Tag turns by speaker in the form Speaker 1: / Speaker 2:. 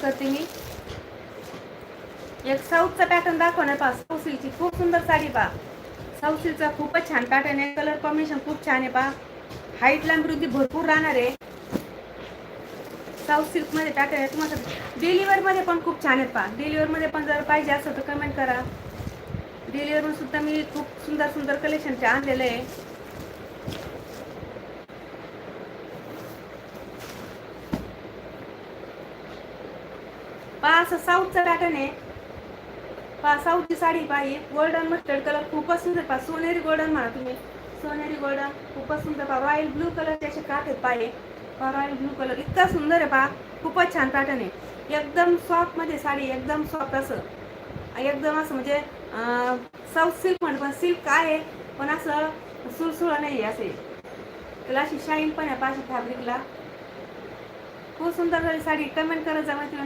Speaker 1: करते मी एक साऊथचा पॅटर्न दाखवणार पहा. साऊथ सिल्कची खूप सुंदर साडी पहा. साऊथ सिल्कचा खूपच छान पॅटर्न आहे. कलर कॉम्बिनेशन खूप छान आहे पहा. हाईट लांबी भरपूर राहणार आहे. साऊथ सिल्क मध्ये पॅटर्न आहे. तुम्हाला डेलीवेअर मध्ये पण खूप छान आहेत पहा. डेलीवेअर मध्ये पण जर पाहिजे असेल तर कमेंट करा. डेलीवेअर मध्ये सुद्धा मी खूप सुंदर सुंदर कलेक्शनचे आणलेलं आहे. पहा असं साऊथचा पॅटर्न आहे पहा. साऊथची साडी पाहिजे. गोल्डन मस्टर्ड कलर खूपच सुंदर पहा. सोनेरी गोल्डन म्हणा तुम्ही. सोनेरी गोल्डन खूपच सुंदर पहा. रॉयल ब्लू कलरचे असे काठ आहेत पाहिजे पहा. रॉयल ब्लू कलर इतका सुंदर आहे पहा. खूपच छान पॅटर्न आहे. एकदम सॉफ्ट मध्ये साडी एकदम सॉफ्ट असं एकदम असं म्हणजे साऊथ सिल्क म्हणतो पण सिल्क आहे पण असं सुळसुळ नाही असे. त्याला अशी शाईन पण आहे पाशी फॅब्रिकला. खूप सुंदर साडी. कमेंट करत जा मैत्रिणींनो.